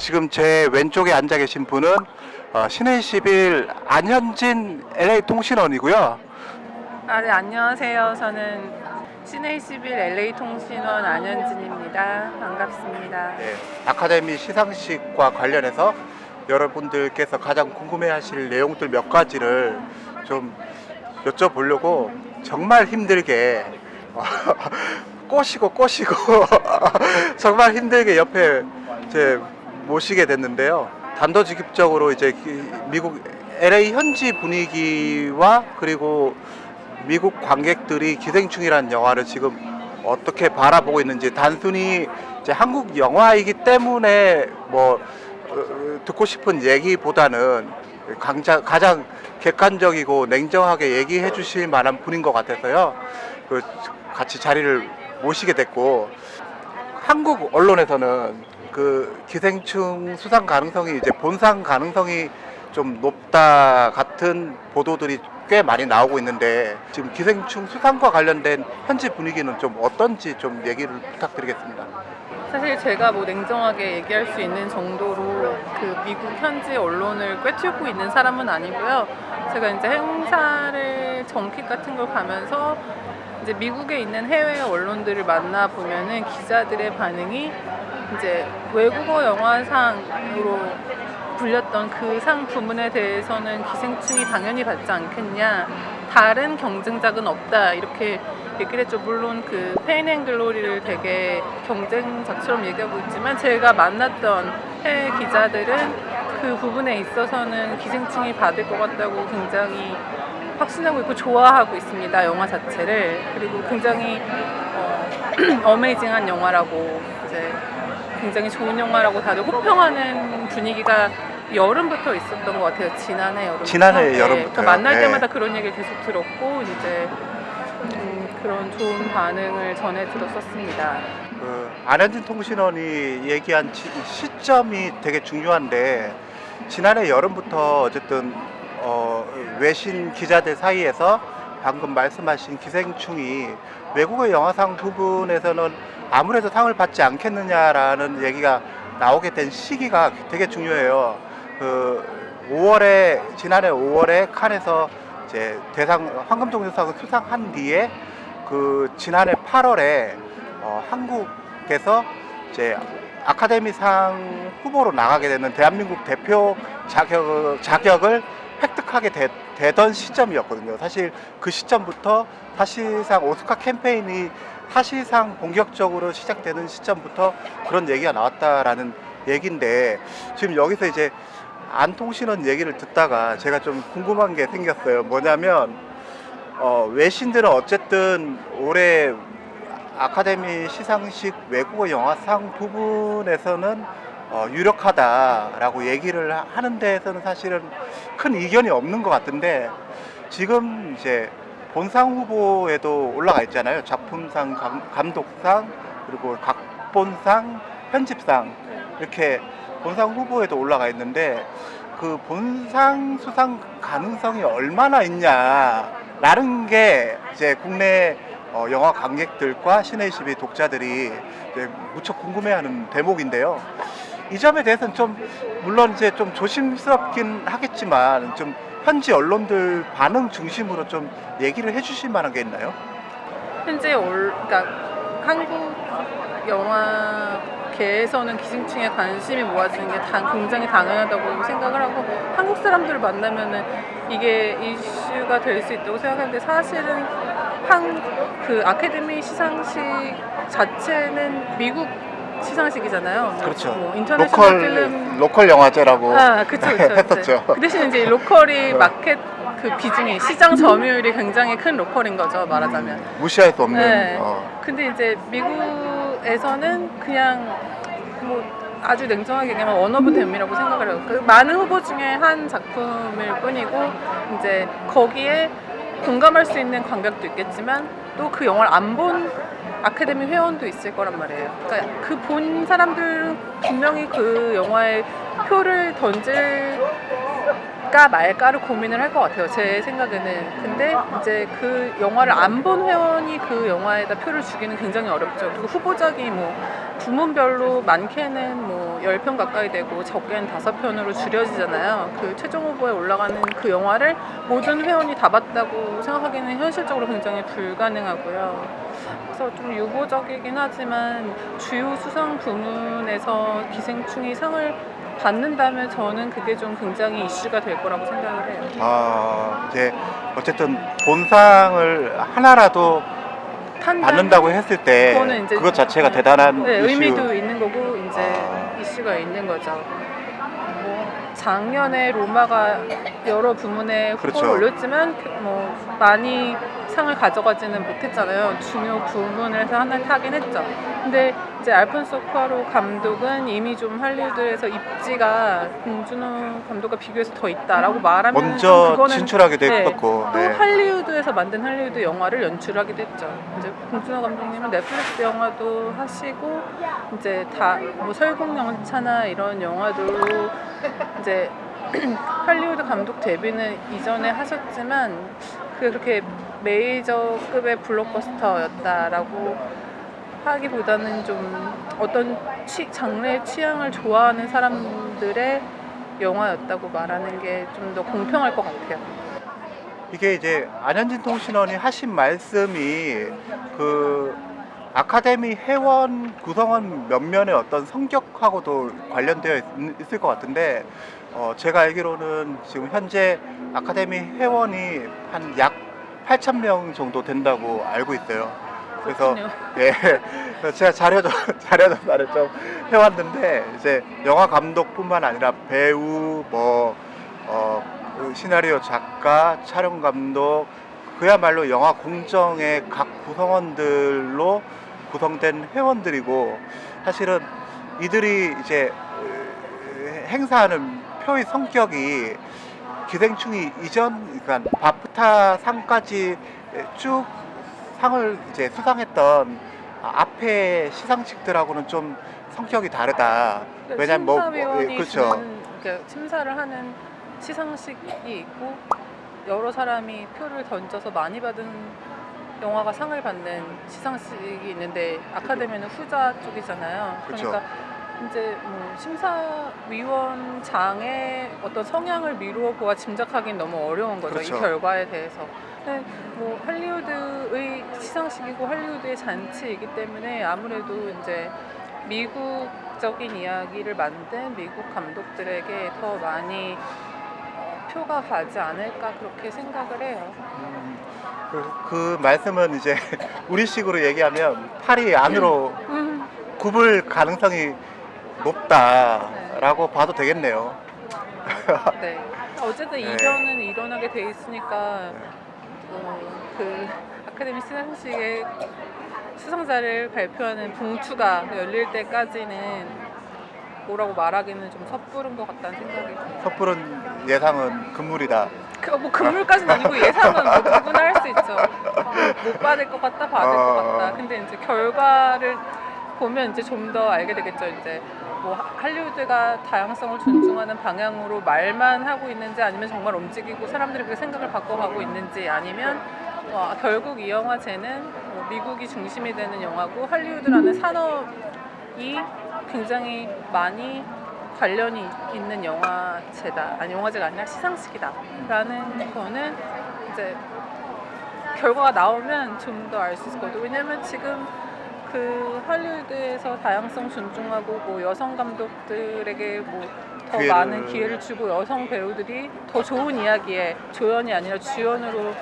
지금 제 왼쪽에 앉아 계신 분은 신의 11 안현진 LA통신원이고요. 네, 안녕하세요. 저는 CNA11 LA통신원 안현진입니다. 반갑습니다. 네, 아카데미 시상식과 관련해서 여러분들께서 가장 궁금해하실 내용들 몇 가지를 좀 여쭤보려고 정말 힘들게 꼬시고 정말 힘들게 옆에 모시게 됐는데요. 단도직입적으로 이제 미국 LA 현지 분위기와 그리고 미국 관객들이 기생충이라는 영화를 지금 어떻게 바라보고 있는지, 단순히 이제 한국 영화이기 때문에 듣고 싶은 얘기보다는 가장 객관적이고 냉정하게 얘기해 주실 만한 분인 것 같아서요. 같이 자리를 모시게 됐고, 한국 언론에서는 그 기생충 수상 가능성이 이제 본상 가능성이 좀 높다 같은 보도들이 꽤 많이 나오고 있는데, 지금 기생충 수상과 관련된 현지 분위기는 좀 어떤지 좀 얘기를 부탁드리겠습니다. 사실 제가 냉정하게 얘기할 수 있는 정도로 그 미국 현지 언론을 꿰뚫고 있는 사람은 아니고요. 제가 이제 행사를 정킥 같은 걸 가면서 이제 미국에 있는 해외 언론들을 만나 보면은 기자들의 반응이 이제 외국어 영화상으로 불렸던 그 상 부문에 대해서는 기생충이 당연히 받지 않겠냐, 다른 경쟁작은 없다, 이렇게 얘기를 했죠. 물론 그 페인 앤 글로리를 되게 경쟁작처럼 얘기하고 있지만, 제가 만났던 해외 기자들은 그 부분에 있어서는 기생충이 받을 것 같다고 굉장히 확신하고 있고 좋아하고 있습니다, 영화 자체를. 그리고 굉장히 어메이징한 영화라고, 이제 굉장히 좋은 영화라고 다들 호평하는 분위기가 여름부터 있었던 것 같아요. 지난해 여름부터. 만날 때마다 그런 얘기를 계속 들었고, 이제 그런 좋은 반응을 전해 들었었습니다. 안현진 통신원이 얘기한 시점이 되게 중요한데, 지난해 여름부터 어쨌든 외신 기자들 사이에서 방금 말씀하신 기생충이 외국의 영화상 부분에서는 아무래도 상을 받지 않겠느냐라는 얘기가 나오게 된 시기가 되게 중요해요. 지난해 5월에 칸에서 이제 황금종려상을 수상한 뒤에 지난해 8월에 한국에서 이제 아카데미상 후보로 나가게 되는 대한민국 대표 자격을 획득하게 되던 시점이었거든요. 사실 그 시점부터 사실상 오스카 캠페인이 사실상 본격적으로 시작되는 시점부터 그런 얘기가 나왔다라는 얘기인데, 지금 여기서 이제 안통신원 얘기를 듣다가 제가 좀 궁금한 게 생겼어요. 뭐냐면 외신들은 어쨌든 올해 아카데미 시상식 외국어 영화상 부분에서는 유력하다라고 얘기를 하는 데에서는 사실은 큰 이견이 없는 것 같은데, 지금 이제 본상 후보에도 올라가 있잖아요. 작품상, 감독상, 그리고 각본상, 편집상, 이렇게 본상 후보에도 올라가 있는데, 그 본상 수상 가능성이 얼마나 있냐라는 게 이제 국내 영화 관객들과 신의12 독자들이 이제 무척 궁금해하는 대목인데요. 이 점에 대해서는 물론 이제 좀 조심스럽긴 하겠지만, 좀 현지 언론들 반응 중심으로 좀 얘기를 해주실 만한 게 있나요? 현재 그러니까 한국 영화계에서는 기생충에 관심이 모아지는 게 굉장히 당연하다고 생각을 하고, 한국 사람들을 만나면은 이게 이슈가 될 수 있다고 생각하는데, 사실은 그 아카데미 시상식 자체는 미국 시상식이잖아요. 그렇죠. 인터내셔널 필름 로컬 영화제라고 그쵸. 했었죠. 그 대신 이제 로컬이 마켓 그 비중이, 시장 점유율이 굉장히 큰 로컬인 거죠, 말하자면. 무시할 수 없는. 네. 근데 이제 미국에서는 그냥 아주 냉정하게 얘기하면 원 오브 댐이라고 생각을 해요. 그 많은 후보 중에 한 작품일 뿐이고, 이제 거기에 공감할 수 있는 관객도 있겠지만, 또 그 영화를 안 본 아카데미 회원도 있을 거란 말이에요. 그러니까 그 본 사람들은 분명히 그 영화에 표를 던질까 말까를 고민을 할 것 같아요, 제 생각에는. 근데 이제 그 영화를 안 본 회원이 그 영화에다 표를 주기는 굉장히 어렵죠. 그리고 후보작이 부문별로 많게는 뭐 10편 가까이 되고 적게는 5편으로 줄여지잖아요. 그 최종 후보에 올라가는 그 영화를 모든 회원이 다 봤다고 생각하기는 현실적으로 굉장히 불가능하고요. 그래서 좀 유보적이긴 하지만 주요 수상 부문에서 기생충이 상을 받는다면 저는 그게 좀 굉장히 이슈가 될 거라고 생각을 해요. 이제 어쨌든 본상을 하나라도 받는다고 했을 때 그거는 이제 그것 자체가 대단한 네, 이슈. 의미도 있는 거고 이제 이슈가 있는 거죠. 뭐 작년에 로마가 여러 부문에 후보를 그렇죠. 올렸지만 뭐 많이 상을 가져가지는 못했잖아요. 중요 부문에서 하나를 타긴 했죠. 근데 이제 알폰소 쿠아론 감독은 이미 좀 할리우드에서 입지가 봉준호 감독과 비교해서 더 있다라고 말하면 먼저 그거는 진출하기도 네, 했었고. 또 네. 할리우드에서 만든 할리우드 영화를 연출하기도 했죠. 이제 봉준호 감독님은 넷플릭스 영화도 하시고 이제 다 뭐 설국열차나 이런 영화도 이제 할리우드 감독 데뷔는 이전에 하셨지만 그게 그렇게 메이저급의 블록버스터였다라고 하기보다는 좀 어떤 장르의 취향을 좋아하는 사람들의 영화였다고 말하는 게 좀 더 공평할 것 같아요. 이게 이제 안현진 통신원이 하신 말씀이 그 아카데미 회원 구성원 몇몇의 어떤 성격하고도 관련되어 있을 것 같은데 제가 알기로는 지금 현재 아카데미 회원이 한 약 8,000명 정도 된다고 알고 있어요. 그래서 그렇군요. 예, 그래서 제가 자료조사를 좀 해왔는데 이제 영화 감독뿐만 아니라 배우, 그 시나리오 작가, 촬영 감독, 그야말로 영화 공정의 각 구성원들로 구성된 회원들이고 사실은 이들이 이제 행사하는 표의 성격이 기생충이 이전 그러니까 바프타 상까지 쭉 상을 이제 수상했던 앞에 시상식들하고는 좀 성격이 다르다. 왜냐면 심사위원이 그렇죠. 그러니까 심사를 하는 시상식이 있고 여러 사람이 표를 던져서 많이 받은 영화가 상을 받는 시상식이 있는데 아카데미는 후자 쪽이잖아요. 그렇죠. 그러니까 이제 뭐 심사위원장의 어떤 성향을 미루어 보아 짐작하기는 너무 어려운 거죠. 그렇죠. 이 결과에 대해서. 근데 뭐 할리우드의 시상식이고 할리우드의 잔치이기 때문에 아무래도 이제 미국적인 이야기를 만든 미국 감독들에게 더 많이 표가 가지 않을까 그렇게 생각을 해요. 그 말씀은 이제 우리식으로 얘기하면 팔이 안으로 굽을 가능성이 높다라고 봐도 되겠네요. 네. 어쨌든 네. 이변은 일어나게 돼 있으니까 그 아카데미 시상식에 수상자를 발표하는 봉투가 열릴 때까지는 뭐라고 말하기는 좀 섣부른 것 같다는 생각이 들어요. 섣부른 예상은 금물이다. 뭐 금물까지는 아니고 예상은 뭐 누구나 할 수 있죠. 못 받을 것 같다, 받을 것 같다. 근데 이제 결과를 보면 이제 좀 더 알게 되겠죠. 이제 뭐 할리우드가 다양성을 존중하는 방향으로 말만 하고 있는지 아니면 정말 움직이고 사람들이 그 생각을 바꿔가고 있는지 아니면 결국 이 영화제는 뭐 미국이 중심이 되는 영화고 할리우드라는 산업이 굉장히 많이 관련이 있는 영화제다. 아니 영화제가 아니라 시상식이다. 라는 거는 이제 결과가 나오면 좀 더 알 수 있을 거고 왜냐면 지금 그 할리우드에서 다양성 존중하고 뭐 여성 감독들에게 뭐 더 많은 기회를 주고 여성 배우들이 더 좋은 이야기에 조연이 아니라 주연으로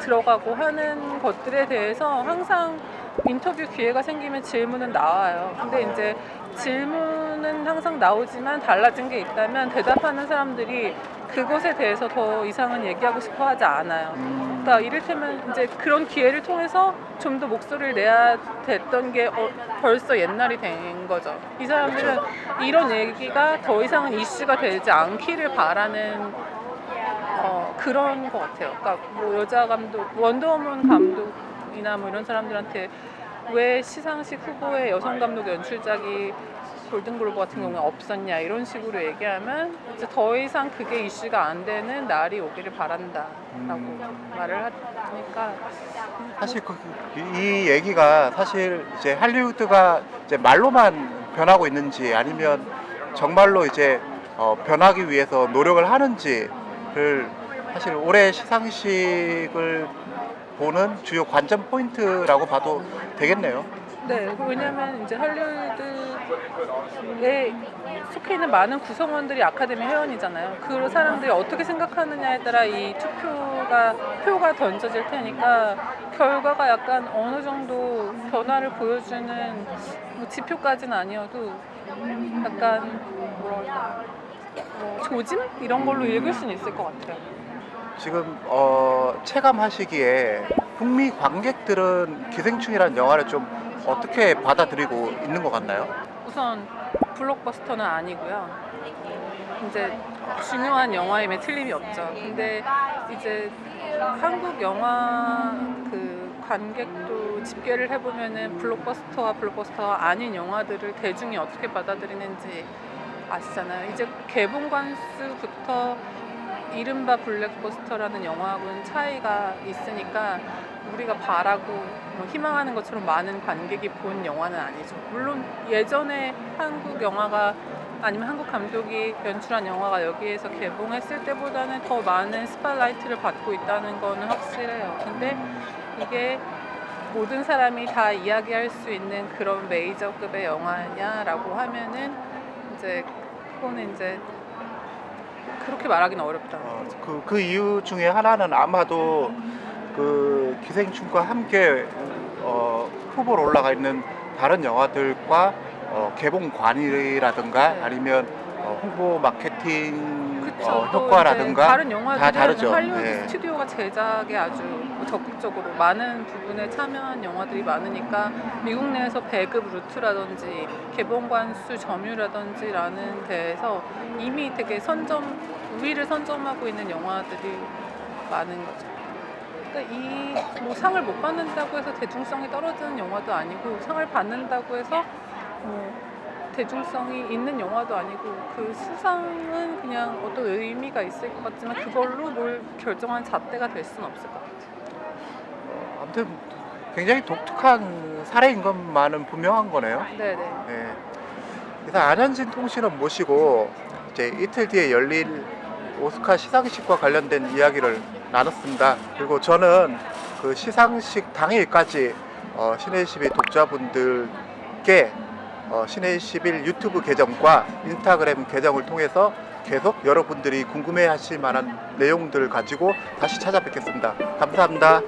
들어가고 하는 것들에 대해서 항상 인터뷰 기회가 생기면 질문은 나와요. 근데 이제 질문은 항상 나오지만 달라진 게 있다면 대답하는 사람들이 그것에 대해서 더 이상은 얘기하고 싶어 하지 않아요. 그러니까 이를테면 이제 그런 기회를 통해서 좀 더 목소리를 내야 됐던 게 벌써 옛날이 된 거죠. 이 사람들은 이런 얘기가 더 이상은 이슈가 되지 않기를 바라는 그런 것 같아요. 그러니까 뭐 여자 감독, 원더우먼 감독이나 뭐 이런 사람들한테 왜 시상식 후보에 여성 감독 연출작이 골든글로브 같은 경우는 없었냐 이런 식으로 얘기하면 이제 더 이상 그게 이슈가 안 되는 날이 오기를 바란다라고 말을 하니까 사실 이 얘기가 사실 이제 할리우드가 이제 말로만 변하고 있는지 아니면 정말로 이제 변하기 위해서 노력을 하는지를 사실 올해 시상식을 보는 주요 관전 포인트라고 봐도 되겠네요. 네, 왜냐면 이제 할리우드에 속해 있는 많은 구성원들이 아카데미 회원이잖아요. 그 사람들이 어떻게 생각하느냐에 따라 이 표가 던져질 테니까 결과가 약간 어느 정도 변화를 보여주는 뭐 지표까지는 아니어도 약간 뭐랄까 조짐 이런 걸로 읽을 수는 있을 것 같아요. 지금 체감하시기에 북미 관객들은 기생충이라는 영화를 좀 어떻게 받아들이고 있는 것 같나요? 우선 블록버스터는 아니고요. 이제 중요한 영화임에 틀림이 없죠. 근데 이제 한국 영화 그 관객도 집계를 해보면은 블록버스터와 블록버스터가 아닌 영화들을 대중이 어떻게 받아들이는지 아시잖아요. 이제 개봉관 수부터 이른바 블랙버스터라는 영화하고는 차이가 있으니까 우리가 바라고 뭐 희망하는 것처럼 많은 관객이 본 영화는 아니죠. 물론 예전에 한국 영화가 아니면 한국 감독이 연출한 영화가 여기에서 개봉했을 때보다는 더 많은 스팟라이트를 받고 있다는 거는 확실해요. 근데 이게 모든 사람이 다 이야기할 수 있는 그런 메이저급의 영화냐라고 하면은 이제 그거는 이제 그렇게 말하기는 어렵다. 그 이유 중에 하나는 아마도 그 기생충과 함께 후보로 올라가 있는 다른 영화들과 개봉관이라든가 네. 아니면 홍보 마케팅 그쵸. 또 효과라든가 이제 다른 다 영화들은 다르죠. 할리우드 네. 스튜디오가 제작에 아주 적극적으로 많은 부분에 참여한 영화들이 많으니까 미국 내에서 배급 루트라든지 개봉관 수 점유라든지라는 데에서 이미 되게 우위를 선점하고 있는 영화들이 많은 거죠. 그러니까 이 뭐 상을 못 받는다고 해서 대중성이 떨어지는 영화도 아니고 상을 받는다고 해서 뭐 대중성이 있는 영화도 아니고 그 수상은 그냥 어떤 의미가 있을 것 같지만 그걸로 뭘 결정한 잣대가 될 수는 없을 것 같아요. 아무튼 굉장히 독특한 사례인 것만은 분명한 거네요. 네네. 네. 그래서 안현진 통신을 모시고 이제 이틀 뒤에 열릴 오스카 시상식과 관련된 이야기를 나눴습니다. 그리고 저는 그 시상식 당일까지 신의 11 독자분들께 신의 11 유튜브 계정과 인스타그램 계정을 통해서 계속 여러분들이 궁금해 하실 만한 내용들을 가지고 다시 찾아뵙겠습니다. 감사합니다.